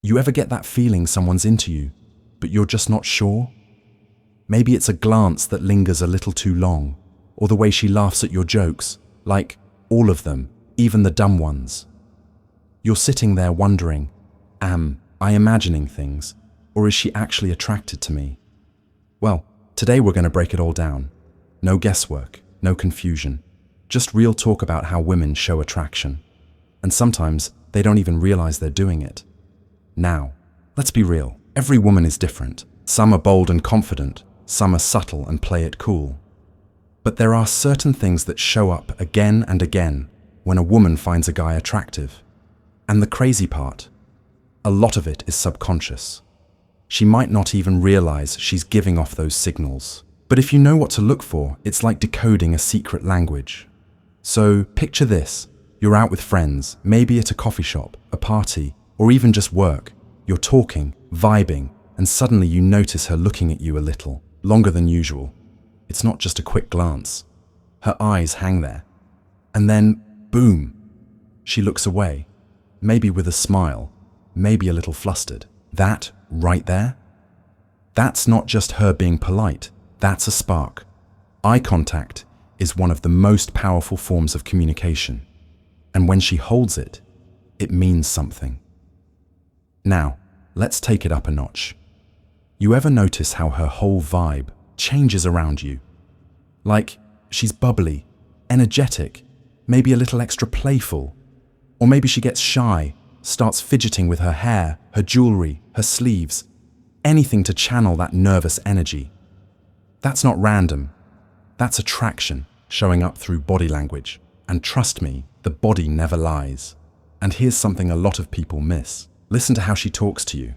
You ever get that feeling someone's into you, but you're just not sure? Maybe it's a glance that lingers a little too long, or the way she laughs at your jokes, like all of them, even the dumb ones. You're sitting there wondering, am I imagining things, or is she actually attracted to me? Well, today we're going to break it all down. No guesswork, no confusion, just real talk about how women show attraction. And sometimes they don't even realize they're doing it. Now, let's be real. Every woman is different. Some are bold and confident, some are subtle and play it cool. But there are certain things that show up again and again when a woman finds a guy attractive. And the crazy part, a lot of it is subconscious. She might not even realize she's giving off those signals. But if you know what to look for, it's like decoding a secret language. So picture this. You're out with friends, maybe at a coffee shop, a party, or even just work. You're talking, vibing, and suddenly you notice her looking at you a little, longer than usual. It's not just a quick glance. Her eyes hang there. And then, boom, she looks away, maybe with a smile, maybe a little flustered. That, right there, that's not just her being polite, that's a spark. Eye contact is one of the most powerful forms of communication. And when she holds it, it means something. Now, let's take it up a notch. You ever notice how her whole vibe changes around you? Like, she's bubbly, energetic, maybe a little extra playful. Or maybe she gets shy, starts fidgeting with her hair, her jewelry, her sleeves, anything to channel that nervous energy. That's not random. That's attraction showing up through body language. And trust me, the body never lies. And here's something a lot of people miss. Listen to how she talks to you.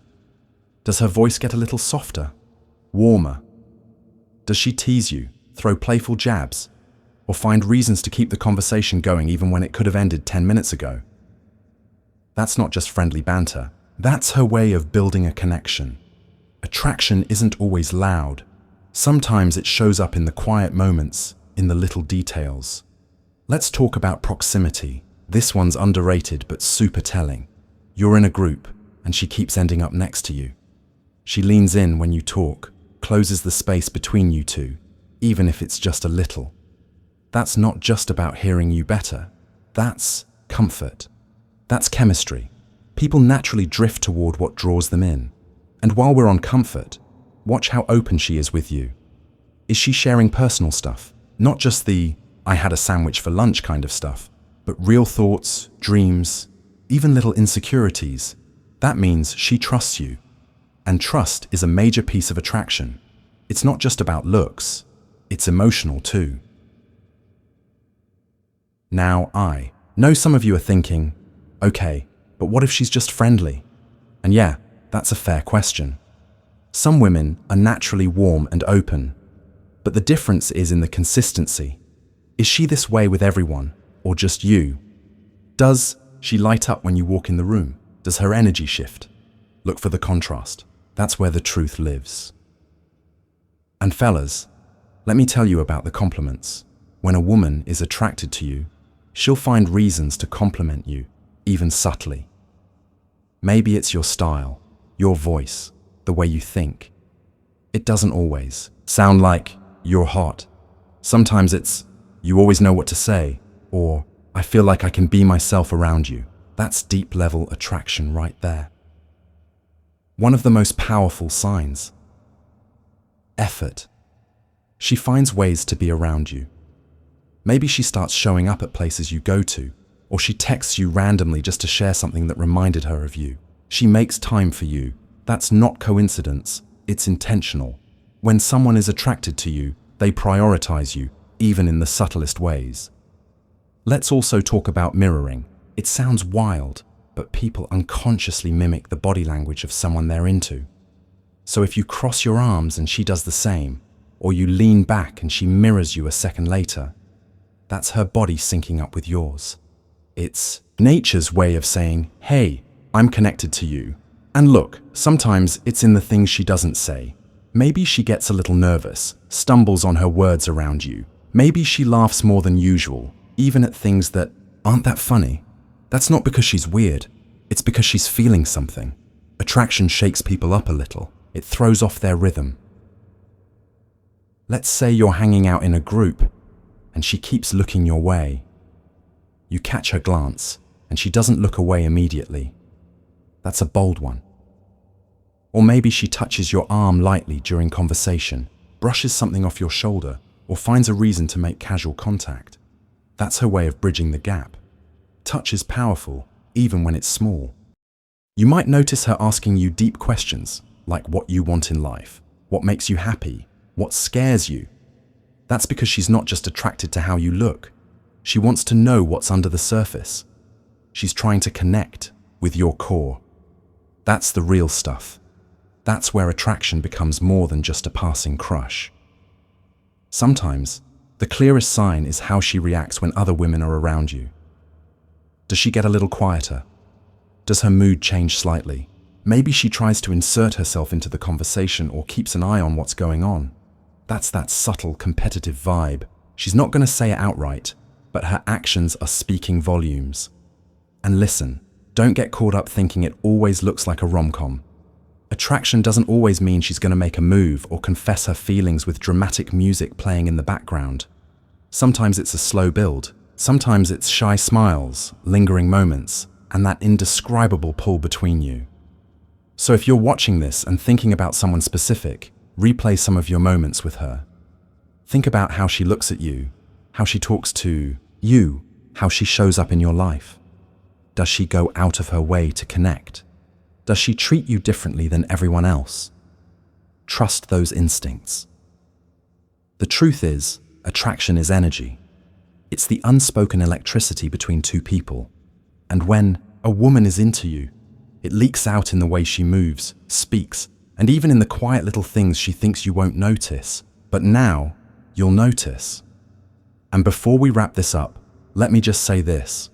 Does her voice get a little softer, warmer? Does she tease you, throw playful jabs, or find reasons to keep the conversation going even when it could have ended 10 minutes ago? That's not just friendly banter. That's her way of building a connection. Attraction isn't always loud. Sometimes it shows up in the quiet moments, in the little details. Let's talk about proximity. This one's underrated but super telling. You're in a group, and she keeps ending up next to you. She leans in when you talk, closes the space between you two, even if it's just a little. That's not just about hearing you better. That's comfort. That's chemistry. People naturally drift toward what draws them in. And while we're on comfort, watch how open she is with you. Is she sharing personal stuff? Not just the, I had a sandwich for lunch kind of stuff, but real thoughts, dreams, even little insecurities. That means she trusts you. And trust is a major piece of attraction. It's not just about looks, it's emotional too. Now I know some of you are thinking, okay, but what if she's just friendly? And yeah, that's a fair question. Some women are naturally warm and open, but the difference is in the consistency. Is she this way with everyone, or just you? Does she light up when you walk in the room? Does her energy shift? Look for the contrast. That's where the truth lives. And fellas, let me tell you about the compliments. When a woman is attracted to you, she'll find reasons to compliment you, even subtly. Maybe it's your style, your voice, the way you think. It doesn't always sound like you're hot. Sometimes it's, you always know what to say, or I feel like I can be myself around you. That's deep level attraction right there. One of the most powerful signs. Effort. She finds ways to be around you. Maybe she starts showing up at places you go to, or she texts you randomly just to share something that reminded her of you. She makes time for you. That's not coincidence, it's intentional. When someone is attracted to you, they prioritize you, even in the subtlest ways. Let's also talk about mirroring. It sounds wild, but people unconsciously mimic the body language of someone they're into. So if you cross your arms and she does the same, or you lean back and she mirrors you a second later, that's her body syncing up with yours. It's nature's way of saying, hey, I'm connected to you. And look, sometimes it's in the things she doesn't say. Maybe she gets a little nervous, stumbles on her words around you. Maybe she laughs more than usual, even at things that aren't that funny. That's not because she's weird. It's because she's feeling something. Attraction shakes people up a little. It throws off their rhythm. Let's say you're hanging out in a group and she keeps looking your way. You catch her glance and she doesn't look away immediately. That's a bold one. Or maybe she touches your arm lightly during conversation, brushes something off your shoulder, or finds a reason to make casual contact. That's her way of bridging the gap. Touch is powerful, even when it's small. You might notice her asking you deep questions, like what you want in life, what makes you happy, what scares you. That's because she's not just attracted to how you look. She wants to know what's under the surface. She's trying to connect with your core. That's the real stuff. That's where attraction becomes more than just a passing crush. Sometimes, the clearest sign is how she reacts when other women are around you. Does she get a little quieter? Does her mood change slightly? Maybe she tries to insert herself into the conversation or keeps an eye on what's going on. That's that subtle, competitive vibe. She's not going to say it outright, but her actions are speaking volumes. And listen, don't get caught up thinking it always looks like a rom-com. Attraction doesn't always mean she's going to make a move or confess her feelings with dramatic music playing in the background. Sometimes it's a slow build. Sometimes it's shy smiles, lingering moments, and that indescribable pull between you. So if you're watching this and thinking about someone specific, replay some of your moments with her. Think about how she looks at you, how she talks to you, how she shows up in your life. Does she go out of her way to connect? Does she treat you differently than everyone else? Trust those instincts. The truth is, attraction is energy. It's the unspoken electricity between two people. And when a woman is into you, it leaks out in the way she moves, speaks, and even in the quiet little things she thinks you won't notice. But now, you'll notice. And before we wrap this up, let me just say this.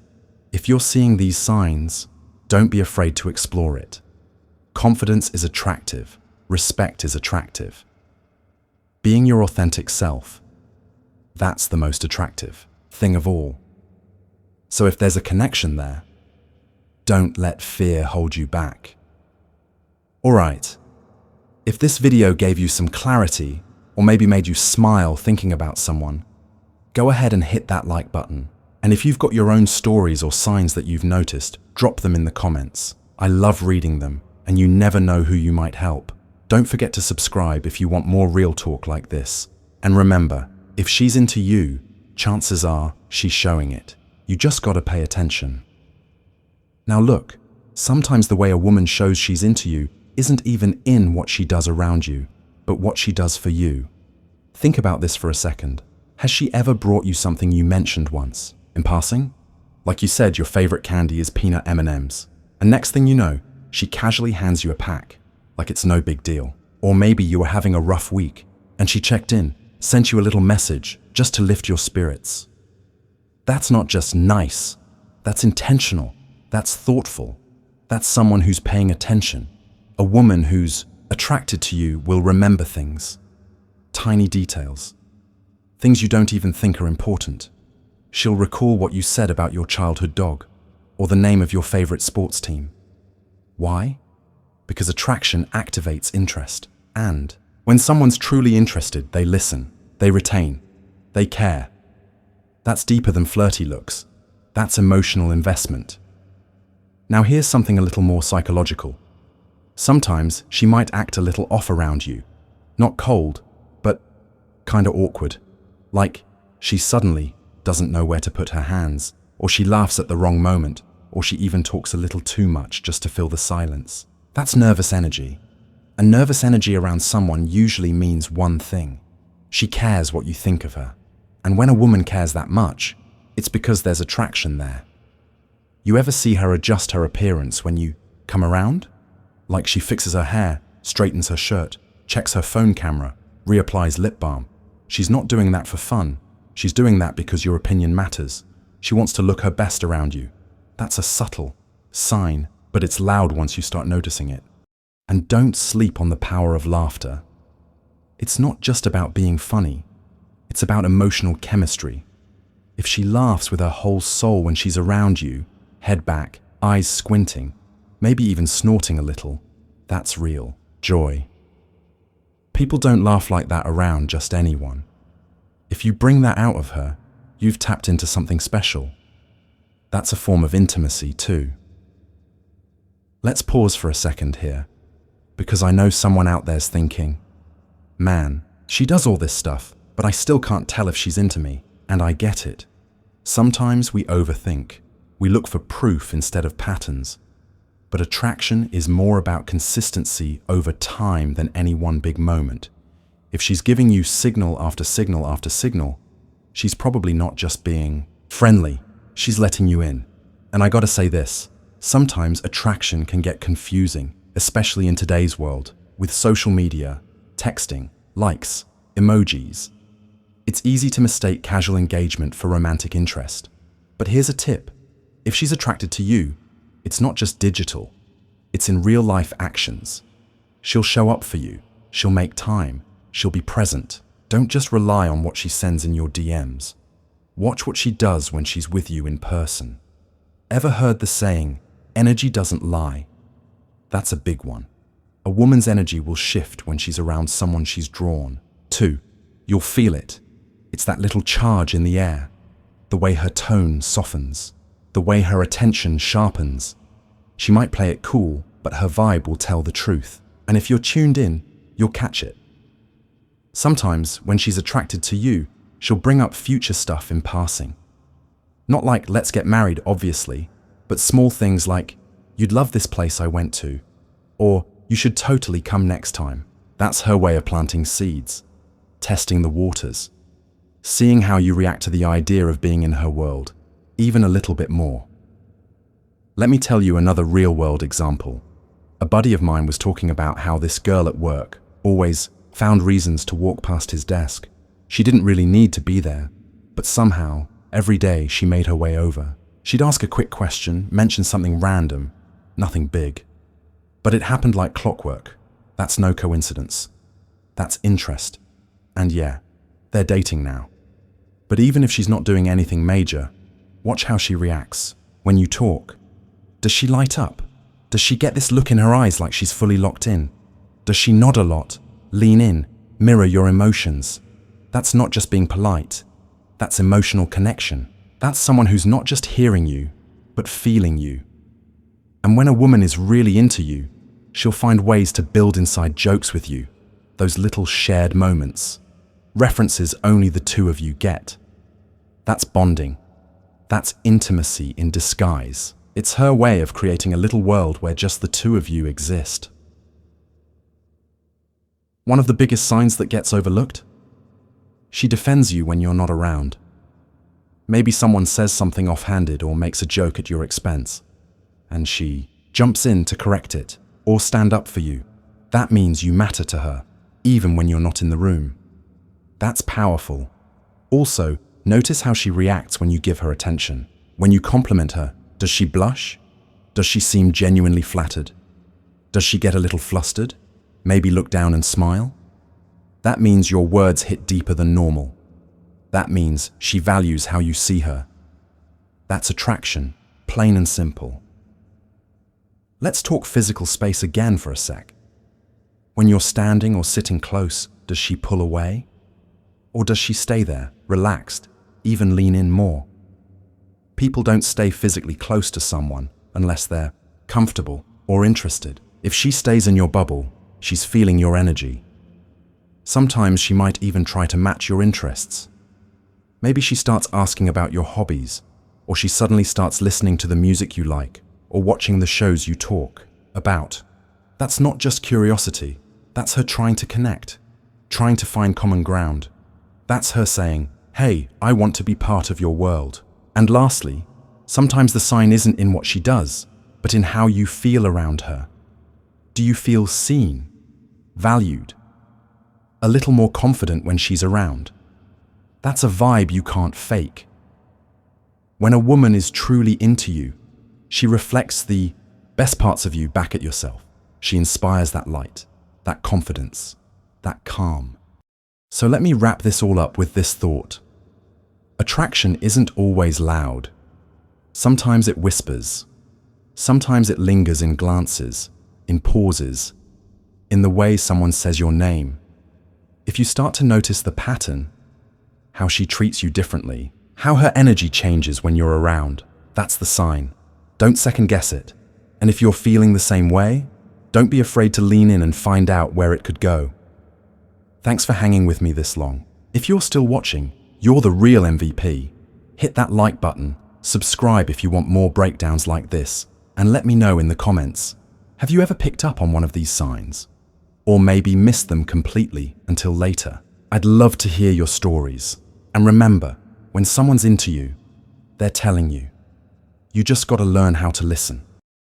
If you're seeing these signs, don't be afraid to explore it. Confidence is attractive. Respect is attractive. Being your authentic self, that's the most attractive thing of all. So if there's a connection there, don't let fear hold you back. Alright, if this video gave you some clarity, or maybe made you smile thinking about someone, go ahead and hit that like button. And if you've got your own stories or signs that you've noticed, drop them in the comments. I love reading them, and you never know who you might help. Don't forget to subscribe if you want more real talk like this. And remember, if she's into you, chances are she's showing it. You just gotta pay attention. Now look, sometimes the way a woman shows she's into you isn't even in what she does around you, but what she does for you. Think about this for a second. Has she ever brought you something you mentioned once, in passing? Like you said, your favorite candy is peanut M&Ms. And next thing you know, she casually hands you a pack, like it's no big deal. Or maybe you were having a rough week, and she checked in, sent you a little message, just to lift your spirits. That's not just nice, that's intentional, that's thoughtful. That's someone who's paying attention. A woman who's attracted to you will remember things, tiny details, things you don't even think are important. She'll recall what you said about your childhood dog, or the name of your favorite sports team. Why? Because attraction activates interest. And when someone's truly interested, they listen, they retain, they care. That's deeper than flirty looks. That's emotional investment. Now here's something a little more psychological. Sometimes she might act a little off around you. Not cold, but kinda awkward. Like she suddenly doesn't know where to put her hands, or she laughs at the wrong moment, or she even talks a little too much just to fill the silence. That's nervous energy. And nervous energy around someone usually means one thing. She cares what you think of her. And when a woman cares that much, it's because there's attraction there. You ever see her adjust her appearance when you come around? Like she fixes her hair, straightens her shirt, checks her phone camera, reapplies lip balm. She's not doing that for fun. She's doing that because your opinion matters. She wants to look her best around you. That's a subtle sign, but it's loud once you start noticing it. And don't sleep on the power of laughter. It's not just about being funny. It's about emotional chemistry. If she laughs with her whole soul when she's around you, head back, eyes squinting, maybe even snorting a little, That's real joy. People don't laugh like that around just anyone. If you bring that out of her, you've tapped into something special. That's a form of intimacy too. Let's pause for a second here, because I know someone out there's thinking, man, she does all this stuff, but I still can't tell if she's into me, and I get it. Sometimes we overthink. We look for proof instead of patterns. But attraction is more about consistency over time than any one big moment. If she's giving you signal after signal after signal, she's probably not just being friendly, she's letting you in. And I gotta say this, sometimes attraction can get confusing, especially in today's world, with social media, texting, likes, emojis. It's easy to mistake casual engagement for romantic interest. But here's a tip. If she's attracted to you, it's not just digital. It's in real-life actions. She'll show up for you. She'll make time. She'll be present. Don't just rely on what she sends in your DMs. Watch what she does when she's with you in person. Ever heard the saying, energy doesn't lie? That's a big one. A woman's energy will shift when she's around someone she's drawn to. You'll feel it. It's that little charge in the air. The way her tone softens. The way her attention sharpens. She might play it cool, but her vibe will tell the truth. And if you're tuned in, you'll catch it. Sometimes, when she's attracted to you, she'll bring up future stuff in passing. Not like, let's get married, obviously, but small things like, you'd love this place I went to, or you should totally come next time. That's her way of planting seeds, testing the waters, seeing how you react to the idea of being in her world, even a little bit more. Let me tell you another real-world example. A buddy of mine was talking about how this girl at work always found reasons to walk past his desk. She didn't really need to be there, but somehow, every day she made her way over. She'd ask a quick question, mention something random, nothing big. But it happened like clockwork. That's no coincidence. That's interest. And yeah, they're dating now. But even if she's not doing anything major, watch how she reacts. When you talk, does she light up? Does she get this look in her eyes like she's fully locked in? Does she nod a lot, lean in, mirror your emotions? That's not just being polite. That's emotional connection. That's someone who's not just hearing you, but feeling you. And when a woman is really into you, she'll find ways to build inside jokes with you, those little shared moments, references only the two of you get. That's bonding. That's intimacy in disguise. It's her way of creating a little world where just the two of you exist. One of the biggest signs that gets overlooked? She defends you when you're not around. Maybe someone says something offhanded or makes a joke at your expense, and she jumps in to correct it or stand up for you. That means you matter to her, even when you're not in the room. That's powerful. Also, notice how she reacts when you give her attention. When you compliment her, does she blush? Does she seem genuinely flattered? Does she get a little flustered? Maybe look down and smile? That means your words hit deeper than normal. That means she values how you see her. That's attraction, plain and simple. Let's talk physical space again for a sec. When you're standing or sitting close, does she pull away? Or does she stay there, relaxed, even lean in more? People don't stay physically close to someone unless they're comfortable or interested. If she stays in your bubble, she's feeling your energy. Sometimes she might even try to match your interests. Maybe she starts asking about your hobbies, or she suddenly starts listening to the music you like, or watching the shows you talk about. That's not just curiosity. That's her trying to connect, trying to find common ground. That's her saying, hey, I want to be part of your world. And lastly, sometimes the sign isn't in what she does, but in how you feel around her. Do you feel seen, valued, a little more confident when she's around? That's a vibe you can't fake. When a woman is truly into you, she reflects the best parts of you back at yourself. She inspires that light, that confidence, that calm. So let me wrap this all up with this thought. Attraction isn't always loud. Sometimes it whispers. Sometimes it lingers in glances, in pauses, in the way someone says your name. If you start to notice the pattern, how she treats you differently, how her energy changes when you're around, that's the sign. Don't second guess it. And if you're feeling the same way, don't be afraid to lean in and find out where it could go. Thanks for hanging with me this long. If you're still watching, you're the real MVP. Hit that like button, subscribe if you want more breakdowns like this, and let me know in the comments. Have you ever picked up on one of these signs? Or maybe missed them completely until later? I'd love to hear your stories. And remember, when someone's into you, they're telling you. You just got to learn how to listen.